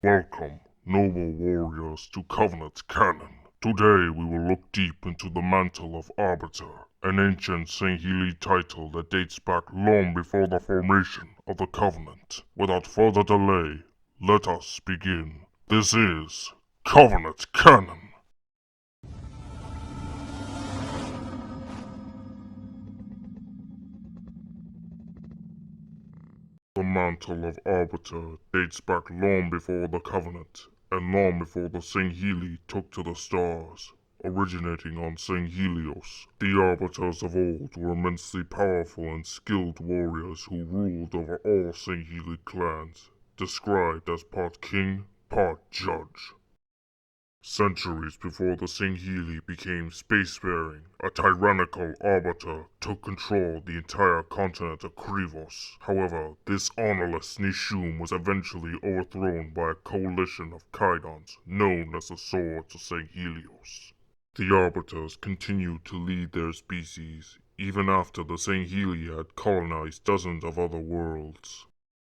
Welcome, noble warriors, to Covenant Canon. Today we will look deep into the mantle of Arbiter, an ancient Sangheili title that dates back long before the formation of the Covenant. Without further delay, let us begin. This is Covenant Canon. The mantle of Arbiter dates back long before the Covenant, and long before the Sangheili took to the stars. Originating on Sanghelios, the Arbiters of old were immensely powerful and skilled warriors who ruled over all Sangheili clans, described as part king, part judge. Centuries before the Sangheili became spacefaring, a tyrannical Arbiter took control of the entire continent of Krivos. However, this honorless Nishum was eventually overthrown by a coalition of Kaidons known as the Swords of Sanghelios. The Arbiters continued to lead their species, even after the Sangheili had colonized dozens of other worlds.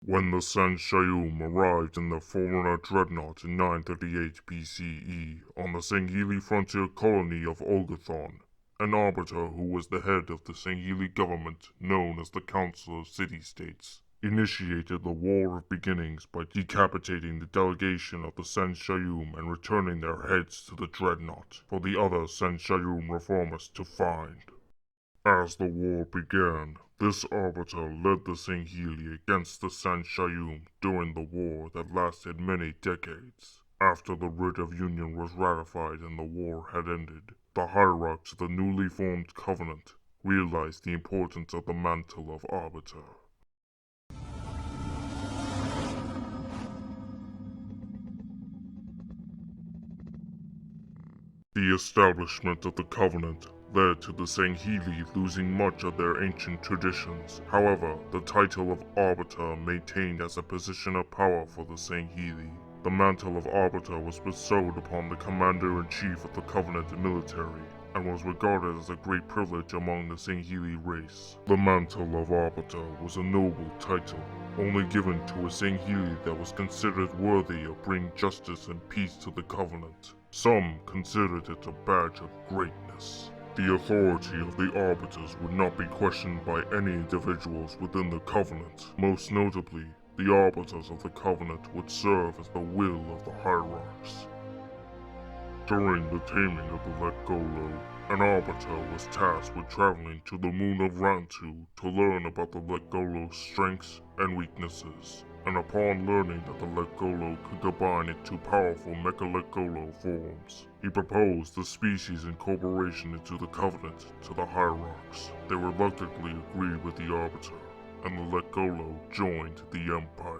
When the Sanshayum arrived in the Forerunner dreadnought in 938 BCE on the Sangheili frontier colony of Olgathon, an Arbiter who was the head of the Sangheili government, known as the Council of City-States, initiated the War of Beginnings by decapitating the delegation of the Sanshayum and returning their heads to the dreadnought for the other Sanshayum reformers to find. As the war began, this Arbiter led the Sangheili against the Sanshayum during the war that lasted many decades. After the writ of union was ratified and the war had ended, the Hierarchs of the newly formed Covenant realized the importance of the mantle of Arbiter. The establishment of the Covenant led to the Sangheili losing much of their ancient traditions. However, the title of Arbiter maintained as a position of power for the Sangheili. The mantle of Arbiter was bestowed upon the commander-in-chief of the Covenant military, and was regarded as a great privilege among the Sangheili race. The mantle of Arbiter was a noble title, only given to a Sangheili that was considered worthy of bringing justice and peace to the Covenant. Some considered it a badge of greatness. The authority of the Arbiters would not be questioned by any individuals within the Covenant. Most notably, the Arbiters of the Covenant would serve as the will of the Hierarchs. During the taming of the Lekgolo, an Arbiter was tasked with traveling to the moon of Rantu to learn about the Lekgolo's strengths and weaknesses. And upon learning that the Lekgolo could combine into powerful Mecha-Lekgolo forms, he proposed the species' incorporation into the Covenant to the Hierarchs. They reluctantly agreed with the Arbiter, and the Lekgolo joined the Empire.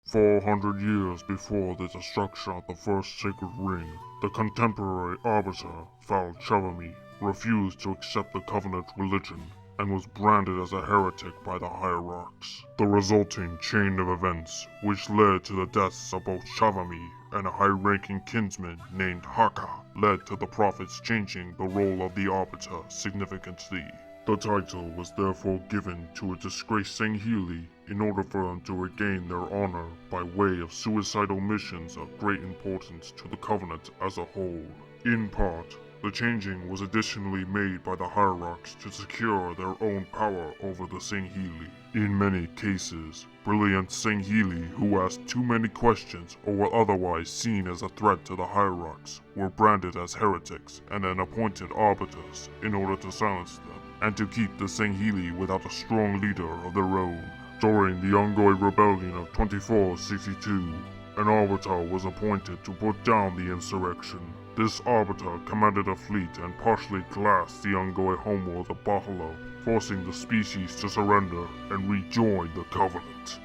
"400 years before the destruction of the First Sacred Ring, the contemporary Arbiter, Thel Vadam, refused to accept the Covenant religion and was branded as a heretic by the Hierarchs. The resulting chain of events, which led to the deaths of both Vadam and a high-ranking kinsman named Haka, led to the prophets changing the role of the Arbiter significantly. The title was therefore given to a disgraced Sangheili in order for them to regain their honor by way of suicidal missions of great importance to the Covenant as a whole. In part, the changing was additionally made by the Hierarchs to secure their own power over the Sangheili. In many cases, brilliant Sangheili who asked too many questions or were otherwise seen as a threat to the Hierarchs were branded as heretics and then appointed Arbiters in order to silence them, and to keep the Sangheili without a strong leader of their own. During the ongoing rebellion of 2462, an Arbiter was appointed to put down the insurrection. This Arbiter commanded a fleet and partially collapsed the ongoing homeworld of Bahalo, forcing the species to surrender and rejoin the Covenant.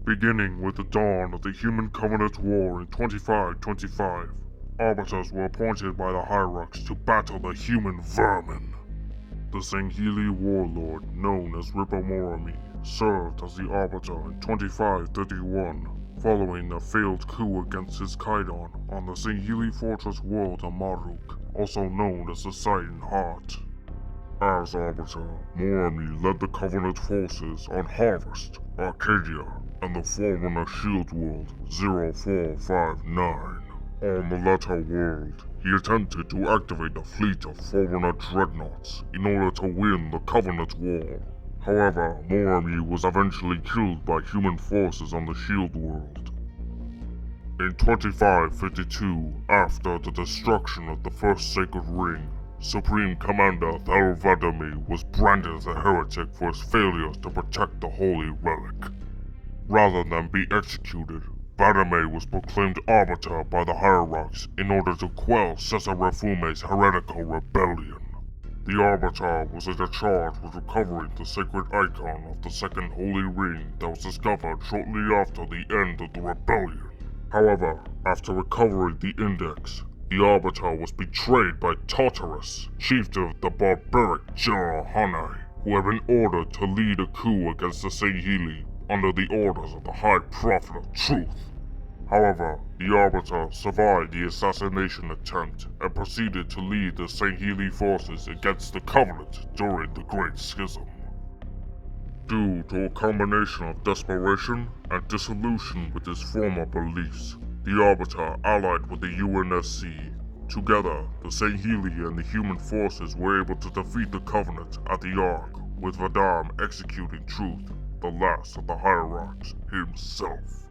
Beginning with the dawn of the Human Covenant War in 2525, Arbiters were appointed by the Hierarchs to battle the human vermin. The Sangheili warlord, known as Ripamorami, served as the Arbiter in 2531, following a failed coup against his Kaidan on the Sangheili fortress world of Maruk, also known as the Silent Heart. As Arbiter, Morami led the Covenant forces on Harvest, Arcadia, and the Forerunner Shield World 0459. On the latter world, he attempted to activate a fleet of Forerunner dreadnoughts in order to win the Covenant War. However, Morami was eventually killed by human forces on the Shield World. In 2552, after the destruction of the First Sacred Ring, Supreme Commander Thel Vadam was branded as a heretic for his failures to protect the Holy Relic. Rather than be executed, Vadam was proclaimed Arbiter by the Hierarchs in order to quell Caesar Refume's heretical rebellion. The Arbiter was later charged with recovering the sacred icon of the Second Holy Ring that was discovered shortly after the end of the rebellion. However, after recovering the index, the Arbiter was betrayed by Tartarus, chieftain of the barbaric General Hanai, who had been ordered to lead a coup against the Sangheili under the orders of the High Prophet of Truth. However, the Arbiter survived the assassination attempt and proceeded to lead the Sangheili forces against the Covenant during the Great Schism. Due to a combination of desperation and dissolution with his former beliefs, the Arbiter allied with the UNSC. Together, the Sangheili and the human forces were able to defeat the Covenant at the Ark, with Vadam executing Truth, the last of the Hierarchs, himself.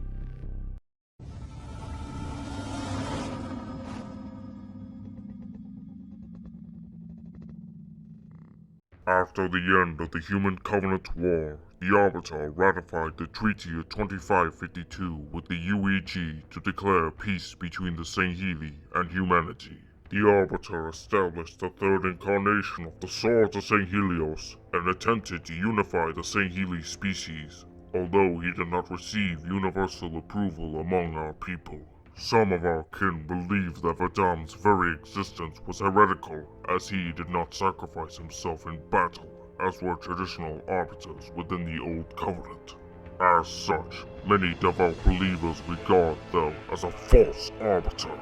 After the end of the Human Covenant War, the Arbiter ratified the Treaty of 2552 with the UEG to declare peace between the Sangheili and humanity. The Arbiter established the third incarnation of the Swords of Sanghelios and attempted to unify the Sangheili species, although he did not receive universal approval among our people. Some of our kin believe that Vadam's very existence was heretical, as he did not sacrifice himself in battle, as were traditional arbiters within the Old Covenant. As such, many devout believers regard Thel as a false arbiter.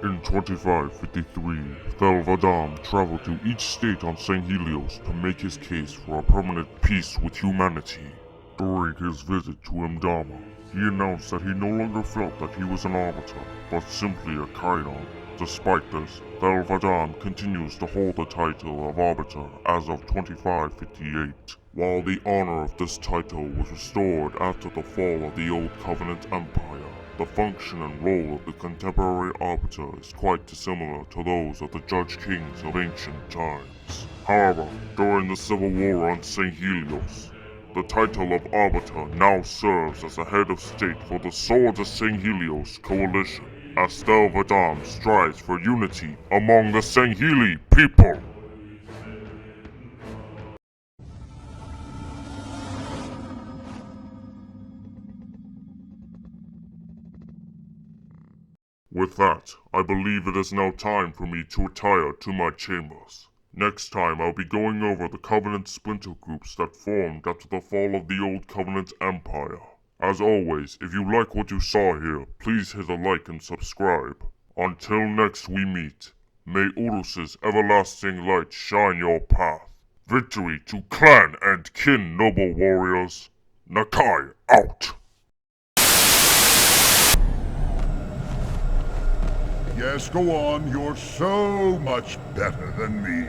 In 2553, Thel Vadam traveled to each state on Sanghelios to make his case for a permanent peace with humanity. During his visit to Imdama, he announced that he no longer felt that he was an arbiter, but simply a Kaidan. Despite this, Thel Vadam continues to hold the title of Arbiter as of 2558. While the honor of this title was restored after the fall of the Old Covenant Empire, the function and role of the contemporary Arbiter is quite dissimilar to those of the Judge Kings of ancient times. However, during the civil war on Sanghelios, the title of Arbiter now serves as a head of state for the Swords of Sanghelios coalition, as Thel Vadam strives for unity among the Sangheili people. With that, I believe it is now time for me to retire to my chambers. Next time I'll be going over the Covenant splinter groups that formed after the fall of the Old Covenant Empire. As always, if you like what you saw here, please hit a like and subscribe. Until next we meet, may Urus's everlasting light shine your path. Victory to clan and kin, noble warriors. Nakai out! Yes, go on. You're so much better than me.